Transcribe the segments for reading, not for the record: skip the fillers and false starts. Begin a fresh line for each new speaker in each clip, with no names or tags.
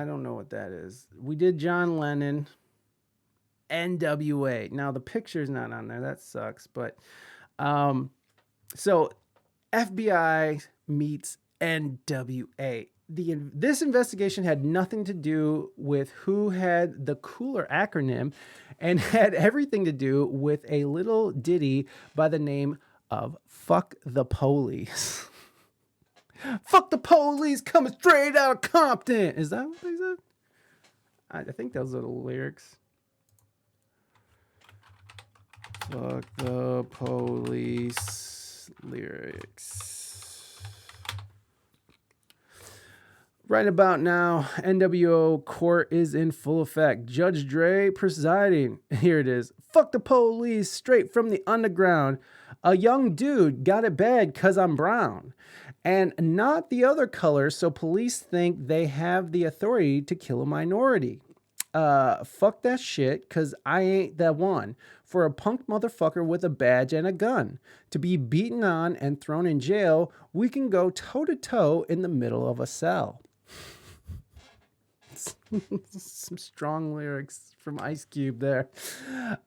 I don't know what that is. We did John Lennon, N.W.A. Now the picture's not on there. That sucks. But um, so FBI meets N.W.A. This investigation had nothing to do with who had the cooler acronym and had everything to do with a little ditty by the name of Fuck the Police. Fuck the police coming straight out of Compton. Is that what they said? I think those are the lyrics. Fuck the police lyrics. Right about now, NWO court is in full effect. Judge Dre presiding. Here it is. Fuck the police, straight from the underground. A young dude got it bad cause I'm brown. And not the other color, so police think they have the authority to kill a minority. Fuck that shit, cause I ain't that one. For a punk motherfucker with a badge and a gun to be beaten on and thrown in jail, we can go toe to toe in the middle of a cell. Some strong lyrics from Ice Cube there.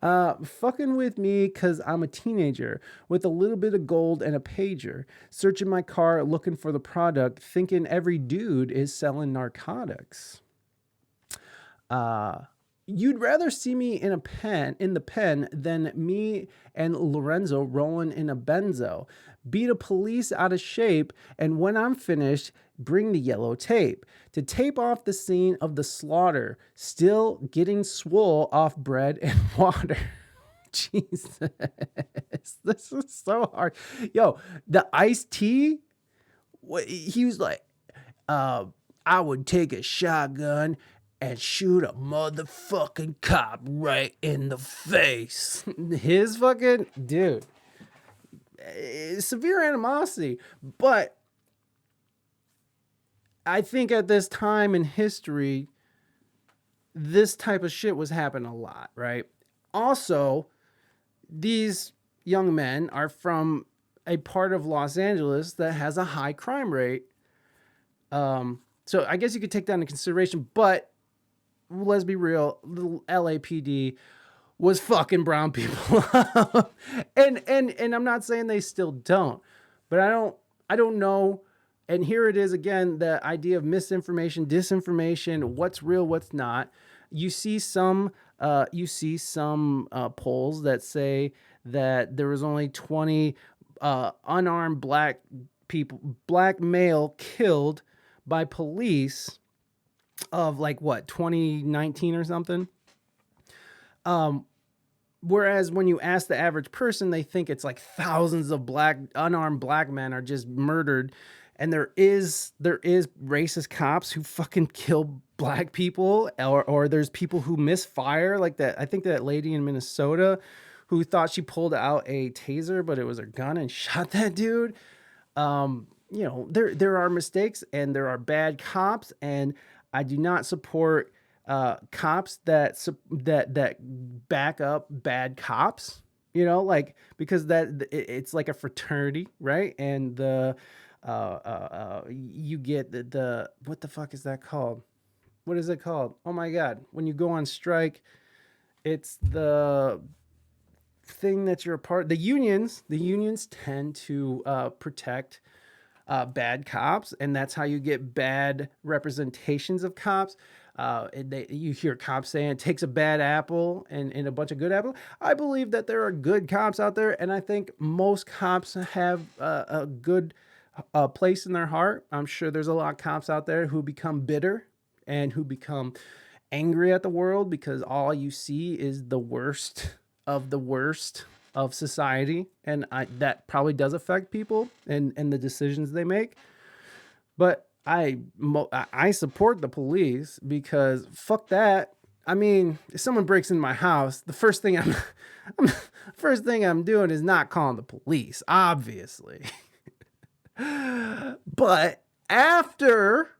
Fucking with me cause I'm a teenager with a little bit of gold and a pager, searching my car looking for the product, thinking every dude is selling narcotics. You'd rather see me in the pen than me and Lorenzo rolling in a benzo. Beat a police out of shape, and when I'm finished, bring the yellow tape to tape off the scene of the slaughter. Still getting swole off bread and water. Jesus, this is so hard. Yo, the iced tea. He was like, I would take a shotgun and shoot a motherfucking cop right in the face. His fucking dude. Severe animosity. But I think at this time in history, this type of shit was happening a lot, right? Also, these young men are from a part of Los Angeles that has a high crime rate. So I guess you could take that into consideration, but let's be real, the LAPD was fucking brown people. and I'm not saying they still don't, but I don't know. And here it is again, the idea of misinformation, disinformation, what's real, what's not. You see some polls that say that there was only 20 unarmed black male killed by police of like what, 2019 or something. Whereas when you ask the average person, they think it's like thousands of unarmed black men are just murdered. And there is racist cops who fucking kill black people, or there's people who misfire, like that. I think that lady in Minnesota who thought she pulled out a taser, but it was her gun and shot that dude. There are mistakes and there are bad cops, and I do not support cops that back up bad cops. Because it's like a fraternity, right? And you get the what the fuck is that called? What is it called? Oh my God! When you go on strike, it's the thing that you're a part. The unions tend to protect bad cops, and that's how you get bad representations of cops. You hear cops saying it takes a bad apple and a bunch of good apples. I believe that there are good cops out there, and I think most cops have a good place in their heart. I'm sure there's a lot of cops out there who become bitter and who become angry at the world because all you see is the worst of society, and that probably does affect people and the decisions they make. But I support the police because fuck that. I mean, if someone breaks into my house, the first thing I'm doing is not calling the police, obviously. But after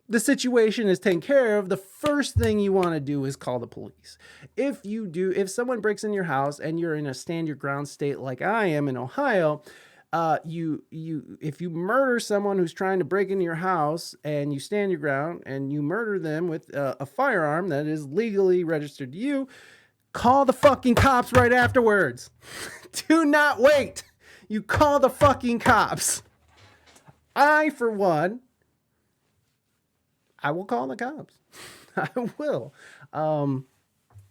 the situation is taken care of, the first thing you want to do is call the police. If someone breaks in your house and you're in a stand your ground state like I am in Ohio, if you murder someone who's trying to break into your house and you stand your ground and you murder them with a firearm that is legally registered to you, call the fucking cops right afterwards. Do not wait. You call the fucking cops. I, for one, I will call the cops. I will.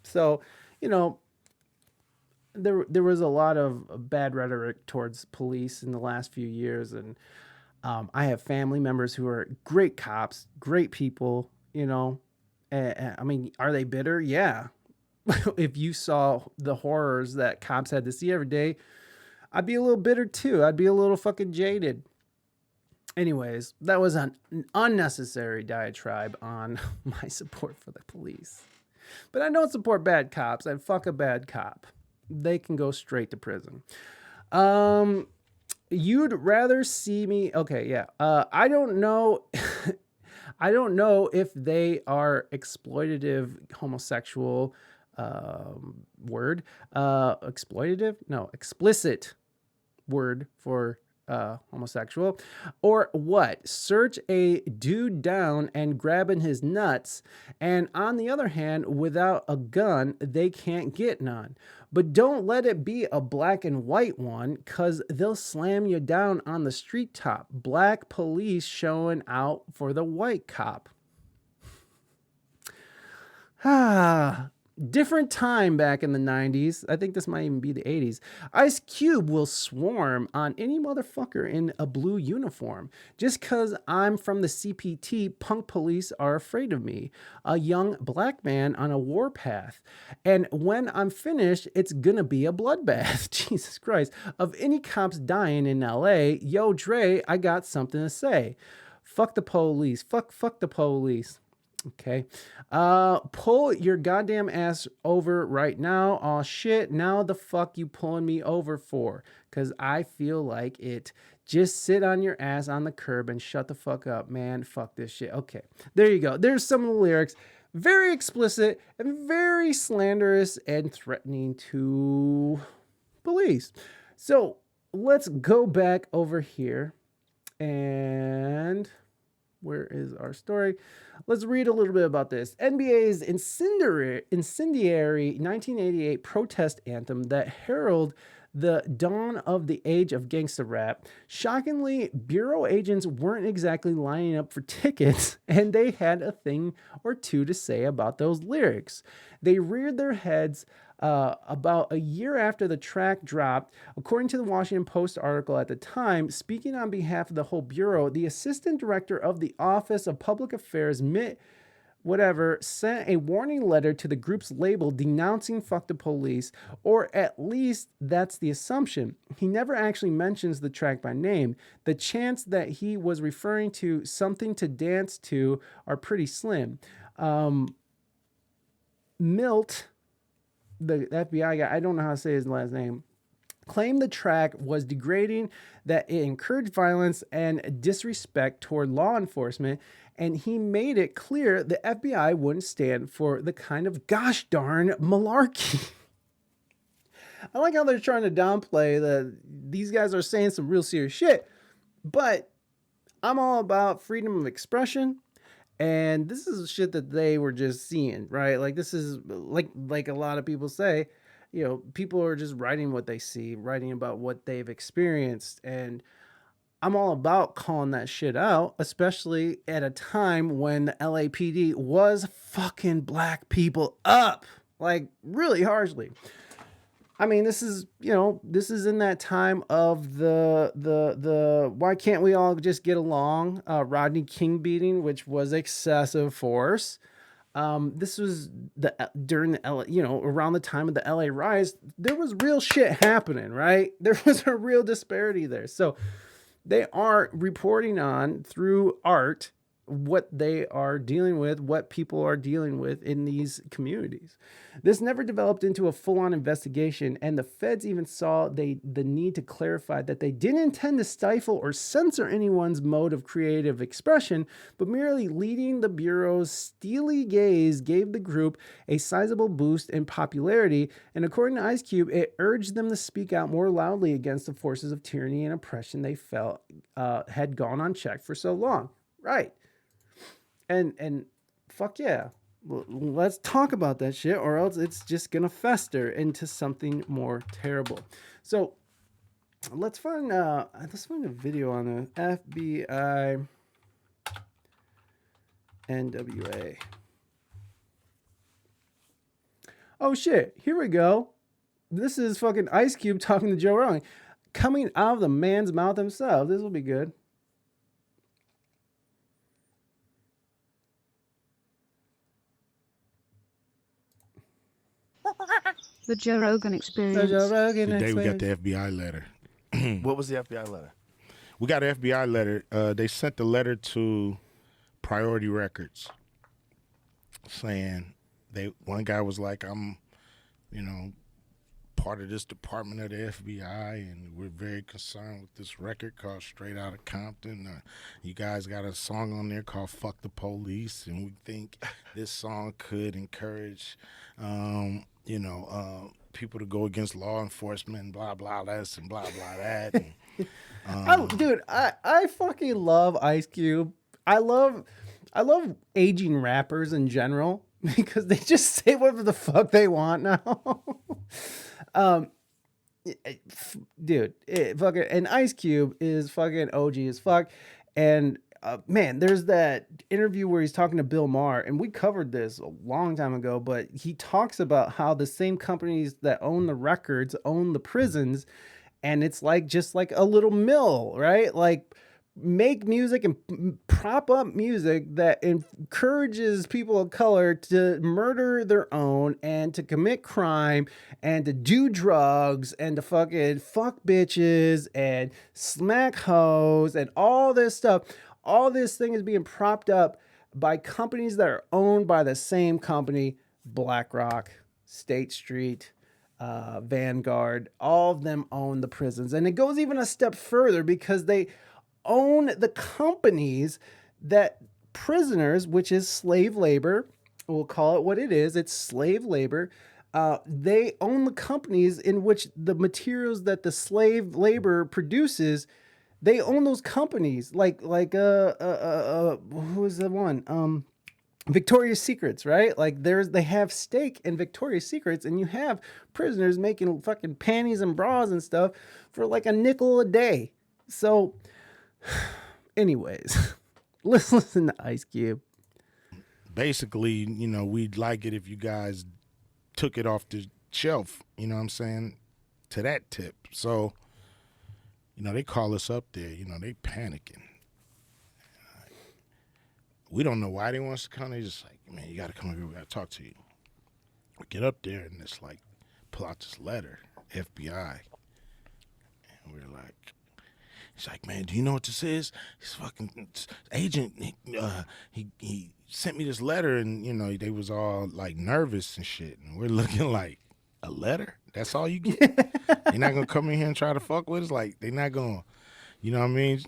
So, you know, there was a lot of bad rhetoric towards police in the last few years, and I have family members who are great cops, great people. You know, I mean, are they bitter? Yeah. If you saw the horrors that cops had to see every day, I'd be a little bitter too. I'd be a little fucking jaded. Anyways, that was an unnecessary diatribe on my support for the police. But I don't support bad cops. I'd fuck a bad cop. They can go straight to prison. You'd rather see me. Okay, yeah. I don't know. I don't know if they are exploitative homosexual word. Exploitative? No, explicit word for homosexual, or what? Search a dude down and grabbing his nuts, and on the other hand, without a gun, they can't get none. But don't let it be a black and white one, cause they'll slam you down on the street top. Black police showing out for the white cop. Different time back in the 90s. I think this might even be the 80s. Ice Cube will swarm on any motherfucker in a blue uniform. Just because I'm from the CPT, punk police are afraid of me. A young black man on a warpath. And when I'm finished, it's gonna be a bloodbath. Jesus Christ. Of any cops dying in LA, yo, Dre, I got something to say. Fuck the police. Fuck the police. Okay. Pull your goddamn ass over right now. Oh shit. Now the fuck you pulling me over for? Cause I feel like it. Just sit on your ass on the curb and shut the fuck up, man. Fuck this shit. Okay. There you go. There's some of the lyrics. Very explicit and very slanderous and threatening to police. So let's go back over here and where is our story? Let's read a little bit about this. N.W.A's incendiary 1988 protest anthem that heralded the dawn of the age of gangster rap. Shockingly, bureau agents weren't exactly lining up for tickets, and they had a thing or two to say about those lyrics. They reared their heads about a year after the track dropped. According to the Washington Post article at the time, speaking on behalf of the whole bureau, the assistant director of the Office of Public Affairs, Mitt whatever, sent a warning letter to the group's label denouncing Fuck the Police, or at least that's the assumption. He never actually mentions the track by name. The chance that he was referring to Something to Dance To are pretty slim. Milt, the FBI guy, I don't know how to say his last name, claimed the track was degrading, that it encouraged violence and disrespect toward law enforcement, and he made it clear the FBI wouldn't stand for the kind of gosh darn malarkey. I like how they're trying to downplay that these guys are saying some real serious shit, but I'm all about freedom of expression. And this is shit that they were just seeing, right? Like this is like a lot of people say, you know, people are just writing what they see, writing about what they've experienced. And I'm all about calling that shit out, especially at a time when the LAPD was fucking black people up, like really harshly. I mean, this is, you know, this is in that time of the why can't we all just get along? Rodney King beating, which was excessive force. This was during the LA, you know, around the time of the LA riots. There was real shit happening, right? There was a real disparity there. So they are reporting on through art what they are dealing with, what people are dealing with in these communities. This never developed into a full-on investigation, and the feds even saw the need to clarify that they didn't intend to stifle or censor anyone's mode of creative expression, but merely leading the Bureau's steely gaze gave the group a sizable boost in popularity, and according to Ice Cube, it urged them to speak out more loudly against the forces of tyranny and oppression they felt had gone unchecked for so long. Right. And fuck yeah. Let's talk about that shit, or else it's just gonna fester into something more terrible. So let's find a video on the FBI N.W.A. Oh shit, here we go. This is fucking Ice Cube talking to Joe Rogan, coming out of the man's mouth himself. This will be good.
The Joe Rogan Experience.
The Joe Rogan
Today we got
Experience.
the FBI letter.
What was the FBI letter?
We got an FBI letter. They sent the letter to Priority Records saying one guy was like, I'm, part of this department of the FBI, and we're very concerned with this record called Straight Outta Compton. You guys got a song on there called Fuck the Police, and we think this song could encourage, people to go against law enforcement and blah, blah, this and blah, blah, that. And,
Dude, I fucking love Ice Cube. I love aging rappers in general because they just say whatever the fuck they want now. Dude, fucking, and Ice Cube is fucking OG as fuck. And man, there's that interview where he's talking to Bill Maher, and we covered this a long time ago, but he talks about how the same companies that own the records own the prisons, and it's like just like a little mill, right? Like make music and prop up music that encourages people of color to murder their own and to commit crime and to do drugs and to fucking fuck bitches and smack hoes and all this stuff. All this thing is being propped up by companies that are owned by the same company: BlackRock, State Street, Vanguard. All of them own the prisons. And it goes even a step further because they own the companies that prisoners, which is slave labor, we'll call it what it is, it's slave labor. They own the companies in which the materials that the slave labor produces, they own those companies. Like who was the one? Victoria's Secrets, right? Like they have stake in Victoria's Secrets, and you have prisoners making fucking panties and bras and stuff for like a nickel a day. So anyways, let's listen to Ice Cube.
basically, we'd like it if you guys took it off the shelf, you know what I'm saying, to that tip. So, they call us up there, they panicking. We don't know why they want us to come. They just like, man, you got to come over here. We got to talk to you. We get up there and it's like, pull out this letter, FBI. And we're like, he's like, man, do you know what this is? His fucking agent, he sent me this letter, and, they was all like nervous and shit. And we're looking like, a letter? That's all you get? You're not going to come in here and try to fuck with us? Like, they're not going to, you know what I mean,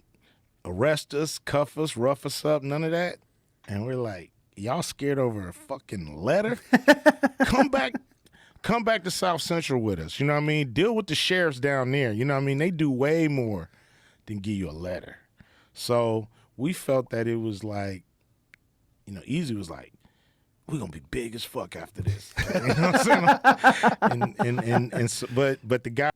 arrest us, cuff us, rough us up, none of that. And we're like, y'all scared over a fucking letter? Come back to South Central with us, you know what I mean? Deal with the sheriffs down there, you know what I mean? They do way more than give you a letter. So we felt that it was like, Easy was like, we're gonna be big as fuck after this. You know what I'm saying? and so, but the guy,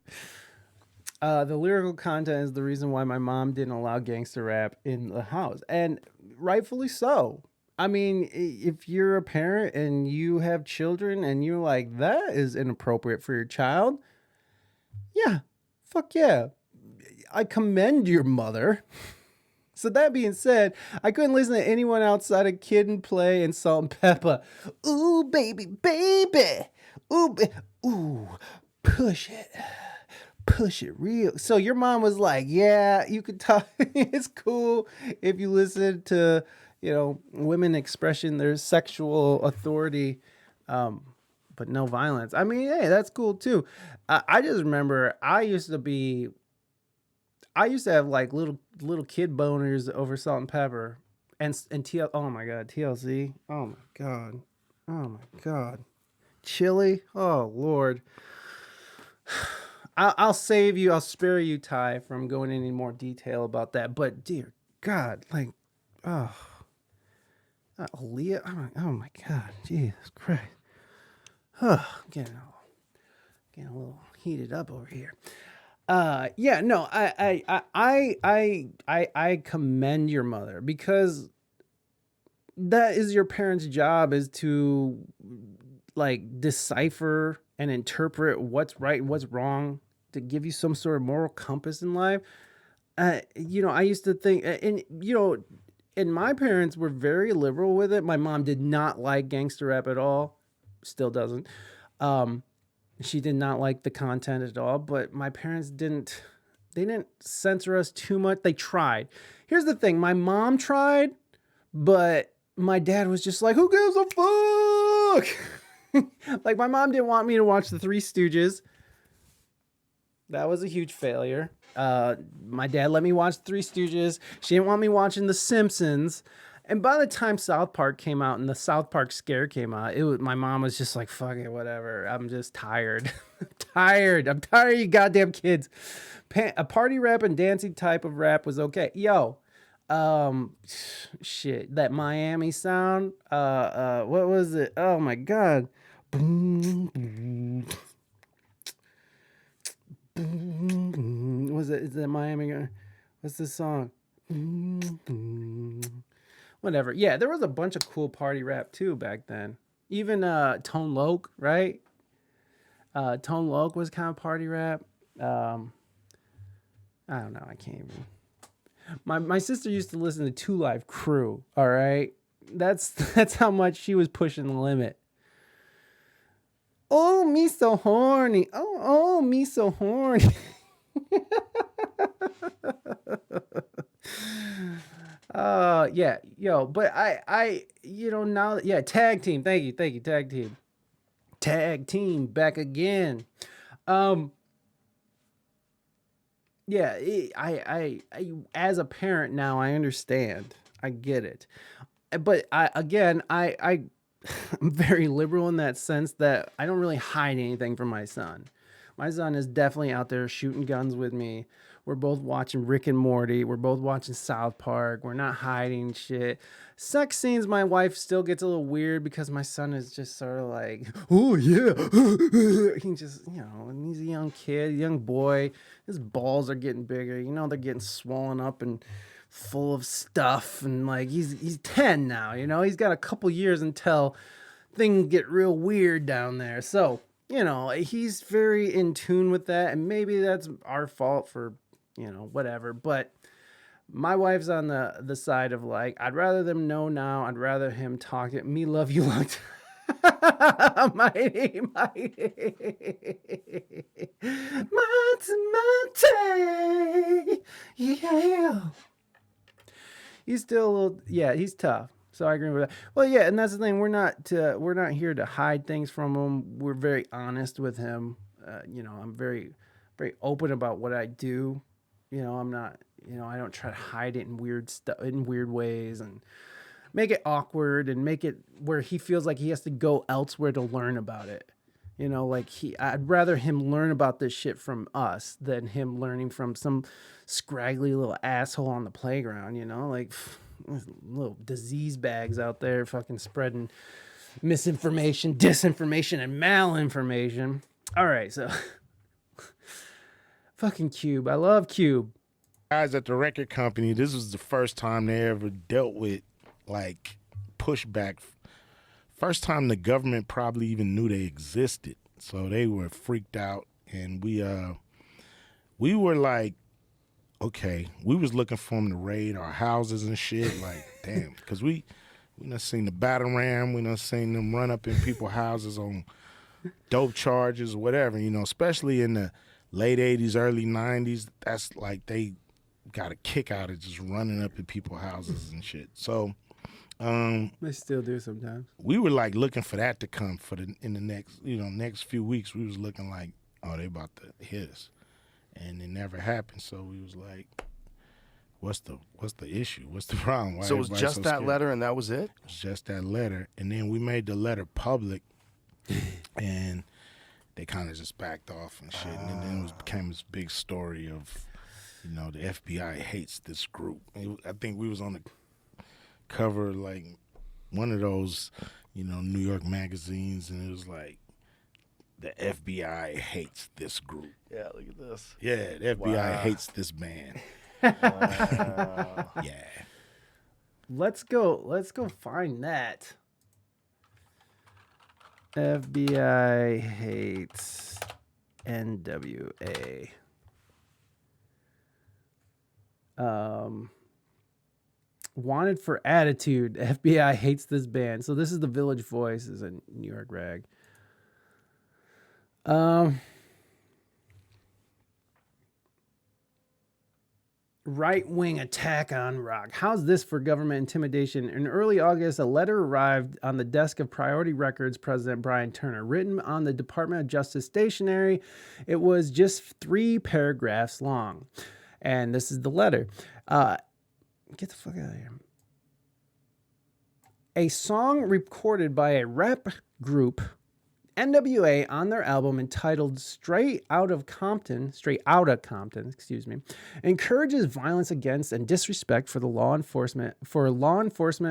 the lyrical content is the reason why my mom didn't allow gangster rap in the house, and rightfully so. I mean, if you're a parent and you have children and you're like, that is inappropriate for your child, yeah, fuck yeah. I commend your mother. So that being said, I couldn't listen to anyone outside of Kid and Play and Salt and Pepper. Ooh, baby, baby. Ooh, ooh, push it real. So your mom was like, yeah, you could talk. It's cool if you listen to, women expression their sexual authority, but no violence. I mean, hey, that's cool too. I just remember I used to have like little kid boners over salt and pepper, and TL. Oh my god, TLC. Oh my god. Oh my god. Chili. Oh Lord. I'll save you. I'll spare you, Ty, from going into any more detail about that. But dear God, like, oh, Aaliyah. Oh my God, Jesus Christ. I'm getting a little heated up over here. Yeah, no, I commend your mother, because that is your parents' job, is to like decipher and interpret what's right and what's wrong, to give you some sort of moral compass in life. I used to think, and my parents were very liberal with it. My mom did not like gangster rap at all, still doesn't. She did not like the content at all, but my parents they didn't censor us too much. They tried. Here's the thing. My mom tried, but my dad was just like, who gives a fuck? Like, my mom didn't want me to watch the Three Stooges. That was a huge failure. My dad let me watch the Three Stooges. She didn't want me watching The Simpsons. And by the time South Park came out and the South Park Scare came out, my mom was just like, fuck it, whatever. I'm just tired. I'm tired of you goddamn kids. A party rap and dancing type of rap was okay. Yo, shit, that Miami sound. What was it? Oh my God. Was it? Is that Miami? What's this song? Whatever. Yeah, there was a bunch of cool party rap too back then. Even Tone Loc, right? Tone Loc was kind of party rap. I don't know. I can't even. My sister used to listen to Two Live Crew. All right, that's how much she was pushing the limit. Oh, me so horny. Oh, me so horny. Yeah, yo, but now, yeah, tag team. Thank you, tag team, back again. Yeah, I as a parent now, I understand, I get it, but I'm very liberal in that sense, that I don't really hide anything from my son. My son is definitely out there shooting guns with me. We're both watching Rick and Morty. We're both watching South Park. We're not hiding shit. Sex scenes, my wife still gets a little weird, because my son is just sort of like, oh yeah. He just, he's a young kid, young boy. His balls are getting bigger. They're getting swollen up and full of stuff. And like, he's 10 now, he's got a couple years until things get real weird down there. So, he's very in tune with that, and maybe that's our fault for, whatever. But my wife's on the side of like, I'd rather them know now. I'd rather him talk to me, love you long time. Mighty. Yeah. He's still a little, yeah, he's tough. So I agree with that. Well, yeah, and that's the thing. We're not here to hide things from him. We're very honest with him. I'm very, very open about what I do. I'm not, I don't try to hide it in weird ways, and make it awkward, and make it where he feels like he has to go elsewhere to learn about it. I'd rather him learn about this shit from us than him learning from some scraggly little asshole on the playground, like little disease bags out there fucking spreading misinformation, disinformation, and malinformation. All right, so fucking Cube. I love Cube.
Guys at the record company, this was the first time they ever dealt with like pushback. First time the government probably even knew they existed. So they were freaked out, and we were like, okay, we was looking for them to raid our houses and shit. Like, damn, because we done seen the battle ram, we done seen them run up in people's houses on dope charges or whatever, especially in the late 80s, early 90s. That's like, they got a kick out of just running up in people's houses and shit. So
They still do sometimes.
We were like looking for that to come in the next few weeks. We was looking like, oh, they about to hit us, and it never happened. So we was like, what's the issue? What's the problem? Why
So it was
everybody
just
so
that
scared?
letter and that was it?
It was just that letter, and then we made the letter public, and they kind of just backed off and shit. And then it became this big story of, the FBI hates this group. I think we was on the cover like one of those, New York magazines, and it was like, the FBI hates this group.
Yeah, look at this.
Yeah, the FBI
Wow.
hates this band.
Wow.
Yeah.
Let's go find that. FBI hates N.W.A. Wanted for attitude. FBI hates this band. So this is the Village Voice, is a New York rag. Right-wing attack on rock. How's this for government intimidation? In early August, a letter arrived on the desk of Priority Records President Brian Turner, written on the Department of Justice stationery. It was just 3 paragraphs long. And this is the letter. Get the fuck out of here. A song recorded by a rap group, N.W.A, on their album entitled Straight Outta Compton, encourages violence against and disrespect for law enforcement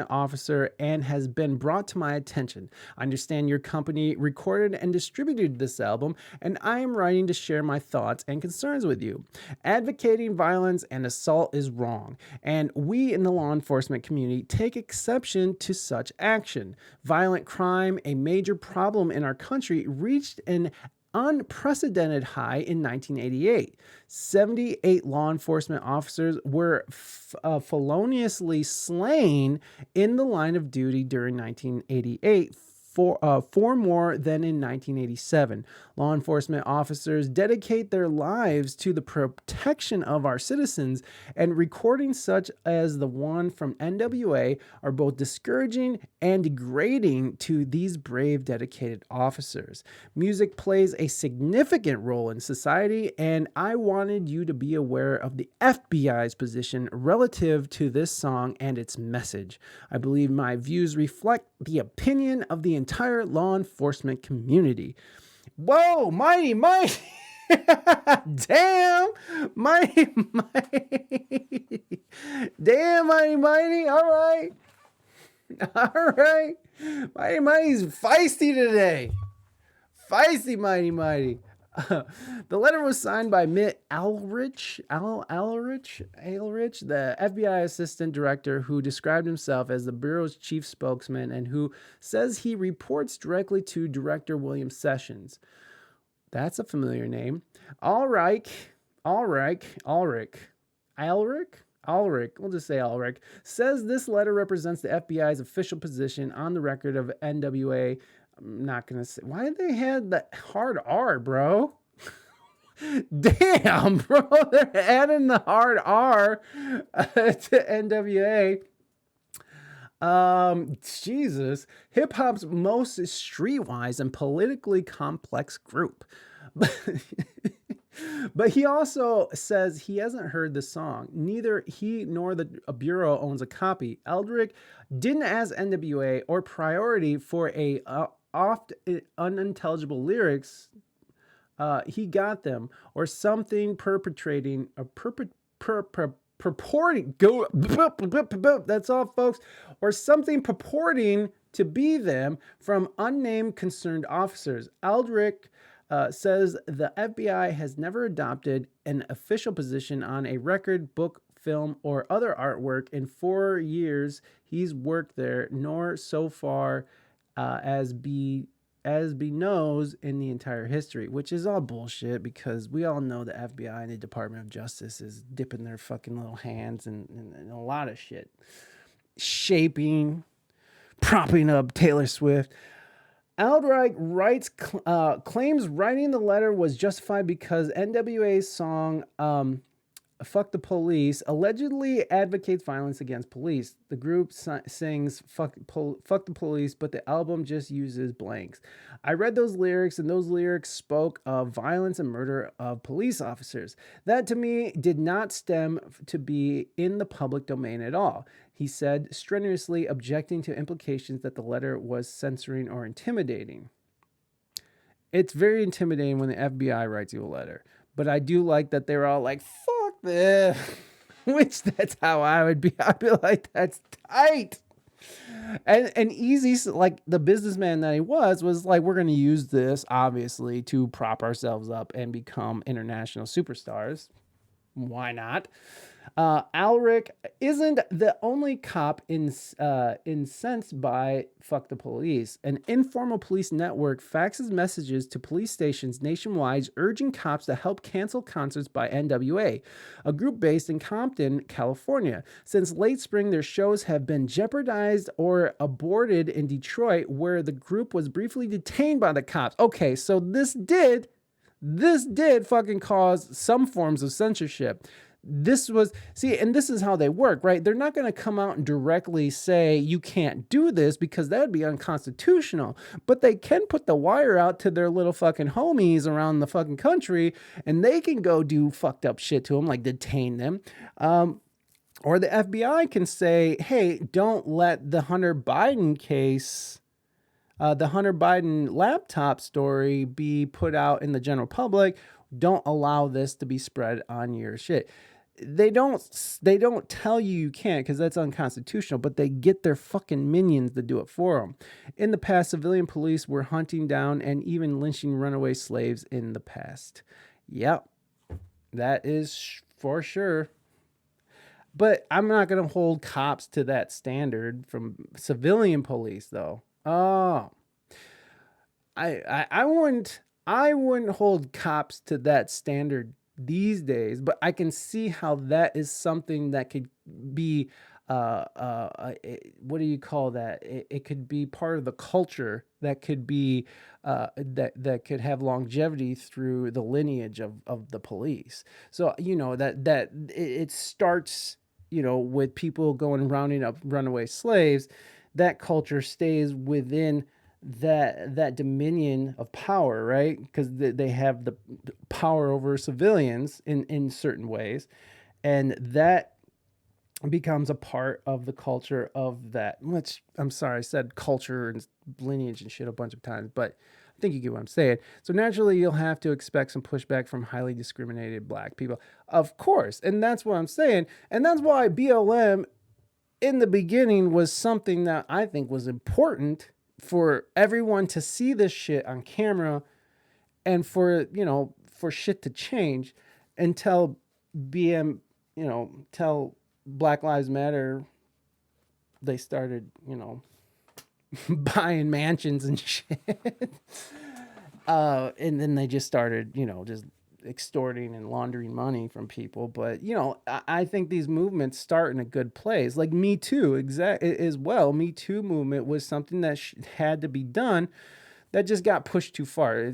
officer and has been brought to my attention. I understand your company recorded and distributed this album, and I am writing to share my thoughts and concerns with you. Advocating violence and assault is wrong, and we in the law enforcement community take exception to such action. Violent crime, a major problem in our country, reached an unprecedented high in 1988. 78 law enforcement officers were feloniously slain in the line of duty during 1988. Four more than in 1987. Law enforcement officers dedicate their lives to the protection of our citizens, and recordings such as the one from N.W.A are both discouraging and degrading to these brave, dedicated officers. Music plays a significant role in society, and I wanted you to be aware of the FBI's position relative to this song and its message. I believe my views reflect the opinion of the entire law enforcement community. Whoa, mighty. Damn, mighty. Damn, mighty. All right. Mighty's feisty today. Feisty, mighty. The letter was signed by Mitt Alrich, the FBI assistant director, who described himself as the Bureau's chief spokesman and who says he reports directly to Director William Sessions. That's a familiar name. Ulrich, we'll just say Ulrich, says this letter represents the FBI's official position on the record of N.W.A. I'm not going to say. Why did they have the hard R, bro? Damn, bro. They're adding the hard R to N.W.A. Jesus. Hip hop's most streetwise and politically complex group. But he also says he hasn't heard the song. Neither he nor the Bureau owns a copy. Eldrick didn't ask N.W.A or Priority for a oft unintelligible lyrics. He got them, or something purporting. That's all, folks. Or something purporting to be them from unnamed concerned officers. Eldrick says the FBI has never adopted an official position on a record, book, film, or other artwork in 4 years he's worked there, nor so far as be knows in the entire history, which is all bullshit because we all know the FBI and the Department of Justice is dipping their fucking little hands in a lot of shit. Shaping, propping up Taylor Swift. Aldrich claims writing the letter was justified because N.W.A.'s song Fuck the Police allegedly advocates violence against police. The group sings fuck the police, but the album just uses blanks. I read those lyrics, and those lyrics spoke of violence and murder of police officers. That to me did not stem to be in the public domain at all. He said, strenuously objecting to implications that the letter was censoring or intimidating. It's very intimidating when the FBI writes you a letter. But I do like that they're all like, fuck this. Which that's how I would be. I'd be like, that's tight. And Easy, like the businessman that he was like, we're going to use this, obviously, to prop ourselves up and become international superstars. Why not? Alric isn't the only cop incensed by fuck the police. An informal police network faxes messages to police stations nationwide urging cops to help cancel concerts by N.W.A, a group based in Compton, California. Since late spring, their shows have been jeopardized or aborted in Detroit, where the group was briefly detained by the cops. Okay, so this did fucking cause some forms of censorship. This was, see, and this is how they work, right? They're not going to come out and directly say you can't do this because that would be unconstitutional, but they can put the wire out to their little fucking homies around the fucking country, and they can go do fucked up shit to them, like detain them. Or the FBI can say, hey, don't let the Hunter Biden case, the Hunter Biden laptop story be put out in the general public. Don't allow this to be spread on your shit. They don't tell you can't because that's unconstitutional, but they get their fucking minions to do it for them. In the past, civilian police were hunting down and even lynching runaway slaves in the past. Yep, that is for sure. But I'm not going to hold cops to that standard from civilian police, though. Oh, I wouldn't hold cops to that standard these days, but I can see how that is something that could be, what do you call that? It could be part of the culture that could be, that could have longevity through the lineage of the police. So, that it starts, with people going and rounding up runaway slaves. That culture stays within that dominion of power, right? Because they have the power over civilians in certain ways, and that becomes a part of the culture of that. Which, I'm sorry, I said culture and lineage and shit a bunch of times, but I think you get what I'm saying. So naturally, you'll have to expect some pushback from highly discriminated black people, of course, and that's what I'm saying, and that's why BLM in the beginning was something that I think was important for everyone to see this shit on camera, and for shit to change until tell Black Lives Matter, they started, buying mansions and shit. And then they just started, just extorting and laundering money from people. But, I think these movements start in a good place. Like Me Too, as well. Me Too movement was something that had to be done that just got pushed too far.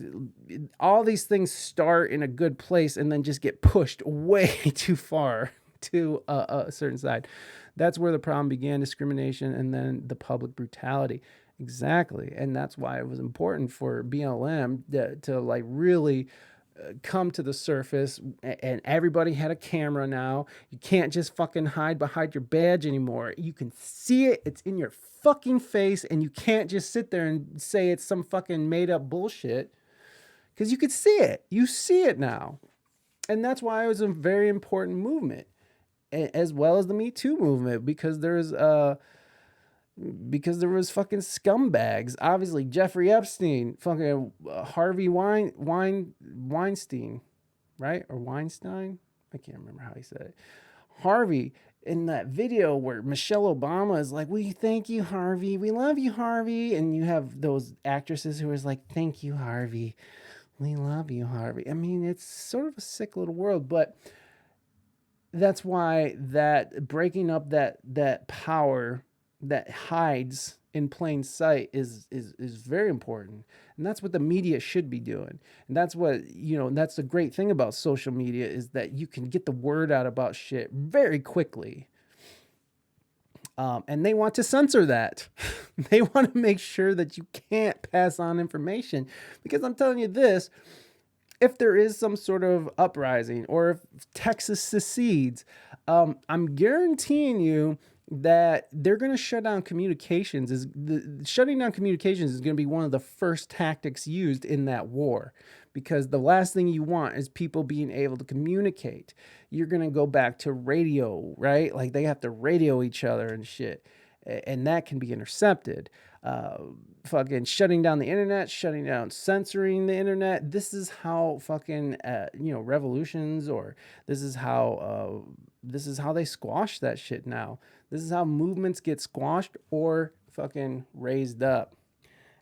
All these things start in a good place and then just get pushed way too far to a certain side. That's where the problem began, discrimination, and then the public brutality. Exactly. And that's why it was important for BLM to like really come to the surface, and everybody had a camera now. You can't just fucking hide behind your badge anymore. You can see it. It's in your fucking face, and you can't just sit there and say it's some fucking made up bullshit, because you could see it. You see it now. And that's why it was a very important movement, as well as the Me Too movement, because there was fucking scumbags. Obviously, Jeffrey Epstein, fucking Harvey Weinstein, right? Or Weinstein? I can't remember how he said it. Harvey, in that video where Michelle Obama is like, "We thank you, Harvey. We love you, Harvey." And you have those actresses who is like, "Thank you, Harvey. We love you, Harvey." I mean, it's sort of a sick little world, but that's why that breaking up that power that hides in plain sight is very important. And that's what the media should be doing. And that's what, that's the great thing about social media, is that you can get the word out about shit very quickly. And they want to censor that. They want to make sure that you can't pass on information, because I'm telling you this, if there is some sort of uprising, or if Texas secedes, I'm guaranteeing you that they're going to shut down communications. Shutting down communications is going to be one of the first tactics used in that war, because the last thing you want is people being able to communicate. You're going to go back to radio, right? Like they have to radio each other and shit, and that can be intercepted. Fucking shutting down the internet, shutting down, censoring the internet. This is how fucking revolutions, or this is how they squash that shit now. This is how movements get squashed or fucking raised up.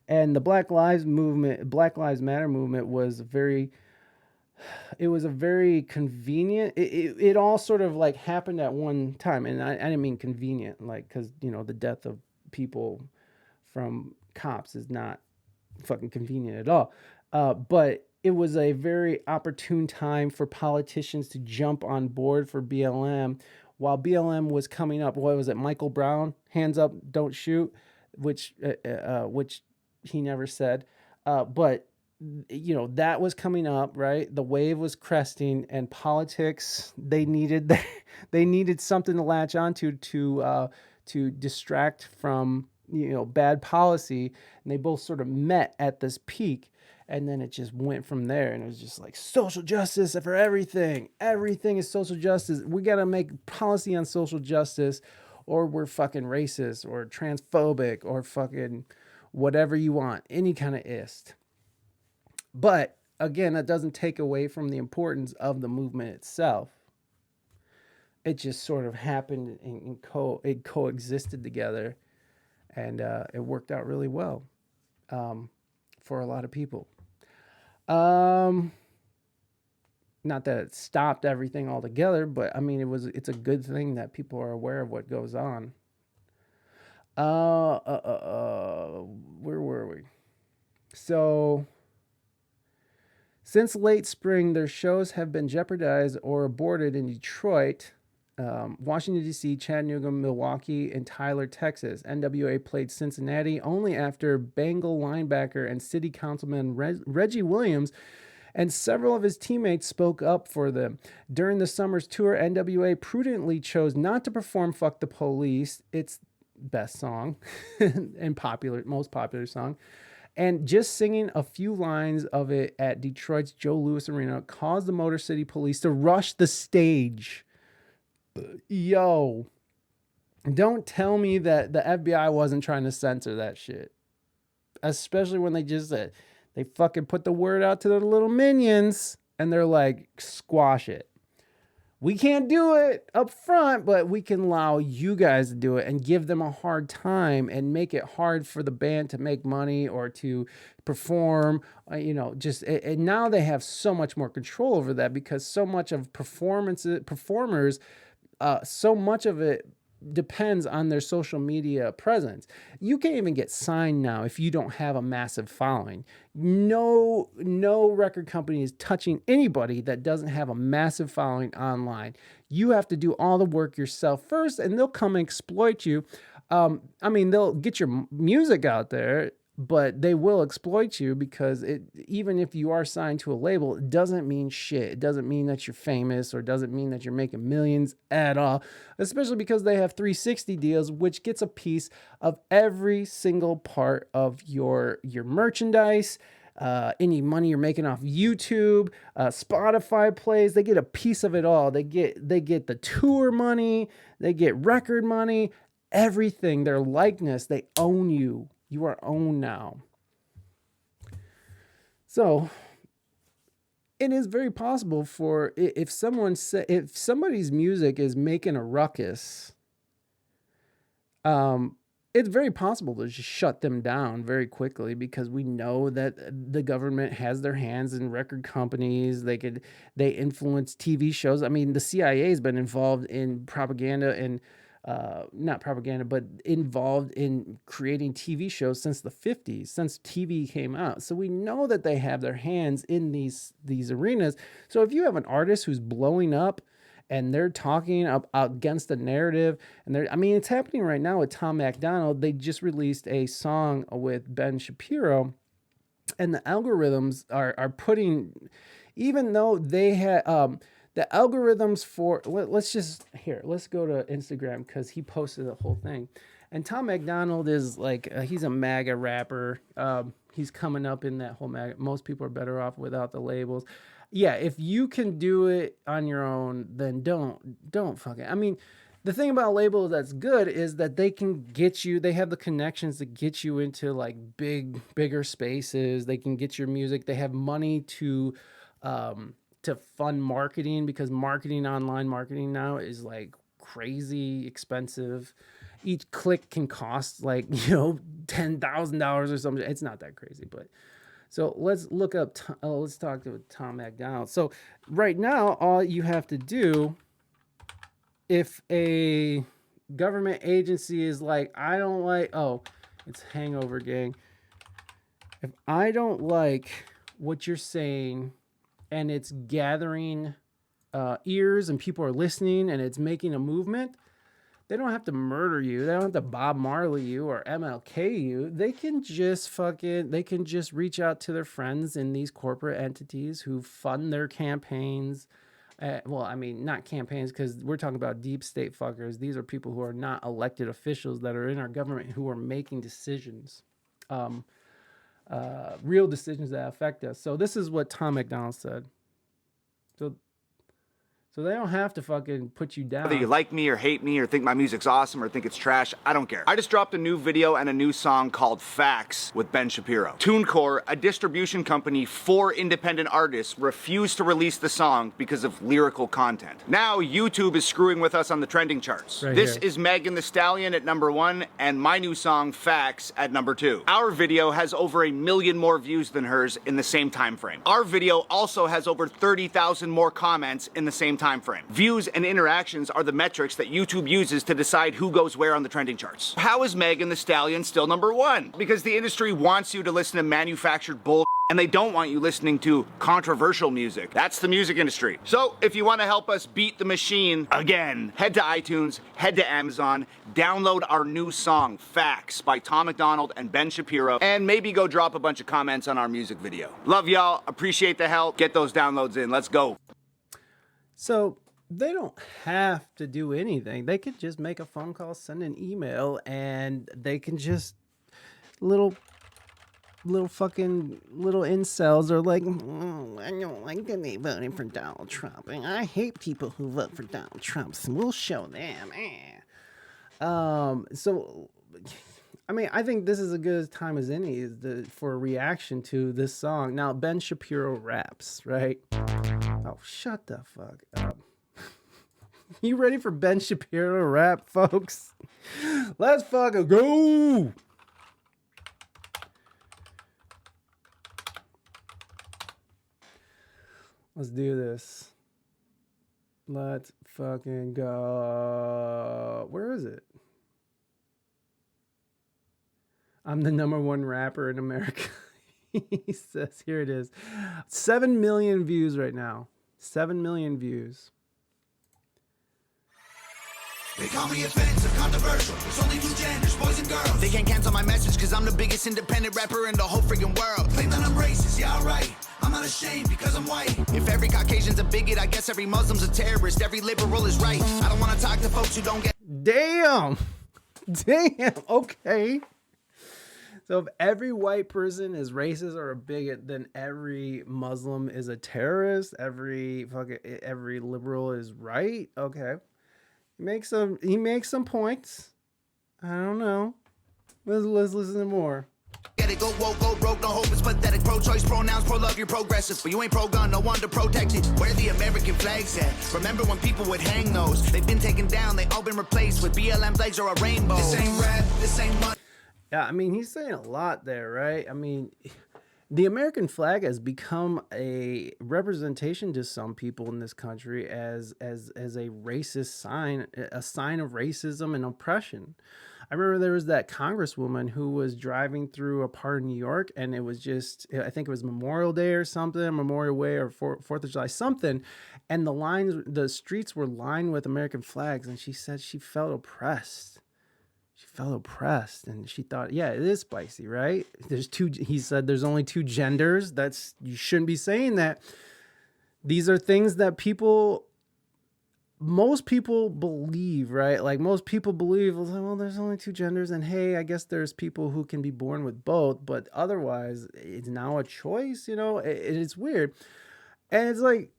And the Black Lives Matter movement was a very convenient. It all sort of like happened at one time, and I didn't mean convenient, like, because the death of people from cops is not fucking convenient at all. But it was a very opportune time for politicians to jump on board for BLM, while BLM was coming up. What was it? Michael Brown, hands up, don't shoot, which he never said. But that was coming up, right? The wave was cresting, and politics, they needed something to latch onto to distract from bad policy. And they both sort of met at this peak, and then it just went from there. And it was just like, social justice for everything is social justice. We got to make policy on social justice, or we're fucking racist or transphobic or fucking whatever you want, any kind of ist. But again, that doesn't take away from the importance of the movement itself. It just sort of happened and it coexisted together, and it worked out really well for a lot of people. Not that it stopped everything altogether, but I mean, it's a good thing that people are aware of what goes on. Where were we? So, since late spring, their shows have been jeopardized or aborted in Detroit, Washington, D.C., Chattanooga, Milwaukee, and Tyler, Texas. N.W.A. played Cincinnati only after Bengal linebacker and city councilman Reggie Williams and several of his teammates spoke up for them. During the summer's tour, N.W.A. prudently chose not to perform Fuck the Police, its best song and most popular song, and just singing a few lines of it at Detroit's Joe Louis Arena caused the Motor City Police to rush the stage. Yo, don't tell me that the FBI wasn't trying to censor that shit. Especially when they just said, they fucking put the word out to their little minions, and they're like, squash it. We can't do it up front, but we can allow you guys to do it and give them a hard time and make it hard for the band to make money or to perform, and now they have so much more control over that, because so much of performers, so much of it depends on their social media presence. You can't even get signed now if you don't have a massive following. No record company is touching anybody that doesn't have a massive following online. You have to do all the work yourself first, and they'll come and exploit you. They'll get your music out there, but they will exploit you, because even if you are signed to a label, it doesn't mean shit. It doesn't mean that you're famous, or doesn't mean that you're making millions at all, especially because they have 360 deals, which gets a piece of every single part of your merchandise, any money you're making off YouTube, Spotify plays. They get a piece of it all. They get the tour money, they get record money, everything, their likeness. They own you. You are owned now. So it is very possible for, if somebody's music is making a ruckus, it's very possible to just shut them down very quickly, because we know that the government has their hands in record companies. They influence TV shows. I mean, the CIA has been involved in propaganda and not propaganda, but involved in creating TV shows since the 50s, since TV came out. So we know that they have their hands in these arenas. So if you have an artist who's blowing up and they're talking against the narrative, and it's happening right now with Tom MacDonald. They just released a song with Ben Shapiro, and the algorithms are putting, even though they had the algorithms for, let's go to Instagram because he posted the whole thing. And Tom MacDonald is like, he's a MAGA rapper. He's coming up in that whole MAGA. Most people are better off without the labels. Yeah, if you can do it on your own, then don't fucking. I mean, the thing about labels that's good is that they can get you, they have the connections to get you into like bigger spaces. They can get your music. They have money to fund marketing, because online marketing now is like crazy expensive. Each click can cost like, $10,000 or something. It's not that crazy, but so let's look up, let's talk to Tom MacDonald. So right now, all you have to do, if a government agency is like, I don't like, it's Hangover Gang. If I don't like what you're saying and it's gathering ears and people are listening and it's making a movement, they don't have to murder you. They don't have to Bob Marley you or MLK you. They can just reach out to their friends in these corporate entities who fund their campaigns. Not campaigns, because we're talking about deep state fuckers. These are people who are not elected officials that are in our government who are making decisions, real decisions that affect us. So this is what Tom MacDonald said. So they don't have to fucking put you down.
Whether you like me or hate me or think my music's awesome or think it's trash, I don't care. I just dropped a new video and a new song called Facts with Ben Shapiro. TuneCore, a distribution company for independent artists, refused to release the song because of lyrical content. Now YouTube is screwing with us on the trending charts. This is Megan Thee Stallion at #1 and my new song Facts at #2. Our video has over 1 million more views than hers in the same time frame. Our video also has over 30,000 more comments in the same time frame. Views and interactions are the metrics that YouTube uses to decide who goes where on the trending charts. How is Megan Thee Stallion still #1? Because the industry wants you to listen to manufactured bull, and they don't want you listening to controversial music. That's the music industry. So if you want to help us beat the machine again, head to iTunes, head to Amazon, download our new song Facts by Tom MacDonald and Ben Shapiro, and maybe go drop a bunch of comments on our music video. Love y'all, appreciate the help. Get those downloads in, let's go.
So they don't have to do anything. They could just make a phone call, send an email, and they can just little incels are like, I don't like that they voted for Donald Trump, and I hate people who vote for Donald Trump, so we'll show them. I think this is as good a time as any for a reaction to this song. Now, Ben Shapiro raps, right? Oh, shut the fuck up. You ready for Ben Shapiro rap, folks? Let's fucking go! Let's do this. Let's fucking go. Where is it? I'm the #1 rapper in America. He says, here it is. 7 million views right now. 7 million views.
They call me offensive, controversial. There's only 2 genders, boys and girls.
They can't cancel my message because I'm the biggest independent rapper in the whole freaking world.
Claim that I'm racist, yeah, alright. I'm not ashamed because I'm white.
If every Caucasian's a bigot, I guess every Muslim's a terrorist. Every liberal is right. I don't want to talk to folks who don't get...
Damn. Okay. So if every white person is racist or a bigot, then every Muslim is a terrorist. Every liberal is right. Okay. He makes some points. I don't know. Let's listen to more.
Get it, go woke, go broke, no hope is pathetic. Pro-choice, pronouns, pro-love, you're progressive. But you ain't pro-gun, no one to protect it. Where the American flags at? Remember when people would hang those? They've been taken down, they all been replaced with BLM flags or a rainbow.
This ain't rap, this ain't money.
Yeah, he's saying a lot there, right? the American flag has become a representation to some people in this country as a racist sign, a sign of racism and oppression. I remember there was that congresswoman who was driving through a part of New York, and it was just, I think it was Memorial Day or something, Memorial Way or Fourth of July, something, and the streets were lined with American flags, and she said she felt oppressed. She felt oppressed, and she thought, yeah, it is spicy, right? He said there's only two genders. You shouldn't be saying that. These are things that most people believe, right? Like most people believe, well, there's only two genders, and hey, I guess there's people who can be born with both, but otherwise it's now a choice, it's weird. And it's like,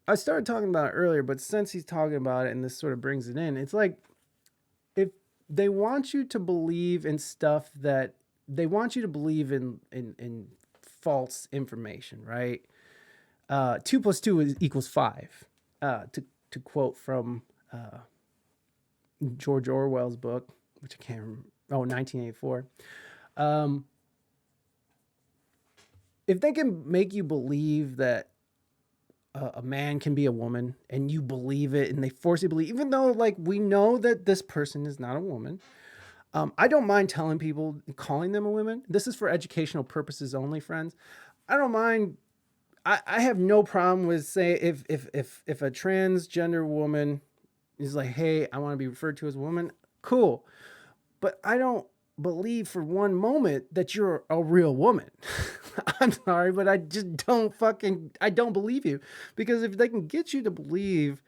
I started talking about it earlier, but since he's talking about it and this sort of brings it in, it's like, if they want you to believe in stuff that they want you to believe in false information, right? 2 + 2 equals 5. To quote from George Orwell's book, which I can't remember, 1984. If they can make you believe that a man can be a woman, and you believe it, and they force you to believe, even though like we know that this person is not a woman, I don't mind telling people, calling them a woman. This is for educational purposes only, friends. I don't mind. I have no problem with say if a transgender woman is like, hey, I want to be referred to as a woman, cool. But I don't believe for one moment that you're a real woman. I'm sorry, but I just I don't believe you. Because if they can get you to believe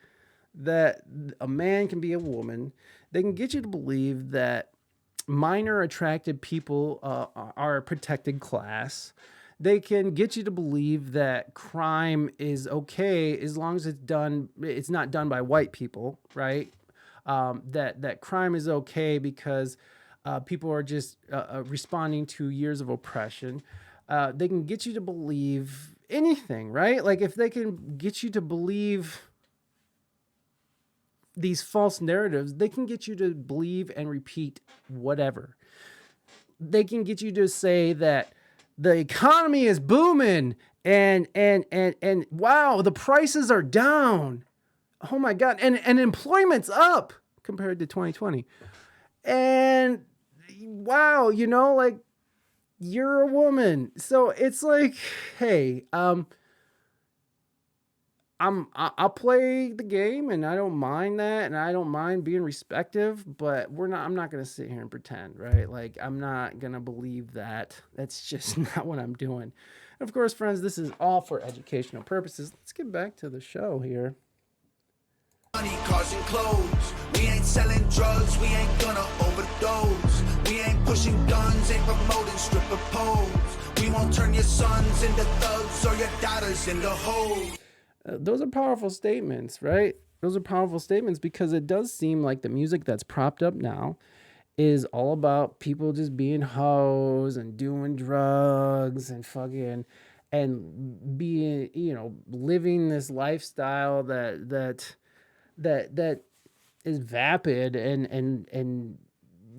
that a man can be a woman, they can get you to believe that minor attracted people are a protected class. They can get you to believe that crime is okay as long as it's not done by white people, right? That crime is okay because people are just responding to years of oppression. They can get you to believe anything, right? Like if they can get you to believe these false narratives, they can get you to believe and repeat whatever. They can get you to say that the economy is booming and wow, the prices are down. Oh my God. And employment's up compared to 2020. And wow, like you're a woman. So it's like, hey, I'll play the game and I don't mind that, and I don't mind being respectful, but I'm not going to sit here and pretend, right? Like I'm not going to believe that. That's just not what I'm doing. And of course, friends, this is all for educational purposes. Let's get back to the show here.
Money, cars and clothes. We ain't selling drugs, we ain't gonna overdose. We ain't pushing guns, ain't promoting stripper poles. We won't turn your sons into thugs or your daughters into hoes.
Those are powerful statements, right? Those are powerful statements because it does seem like the music that's propped up now is all about people just being hoes and doing drugs and fucking and being, living this lifestyle that is vapid and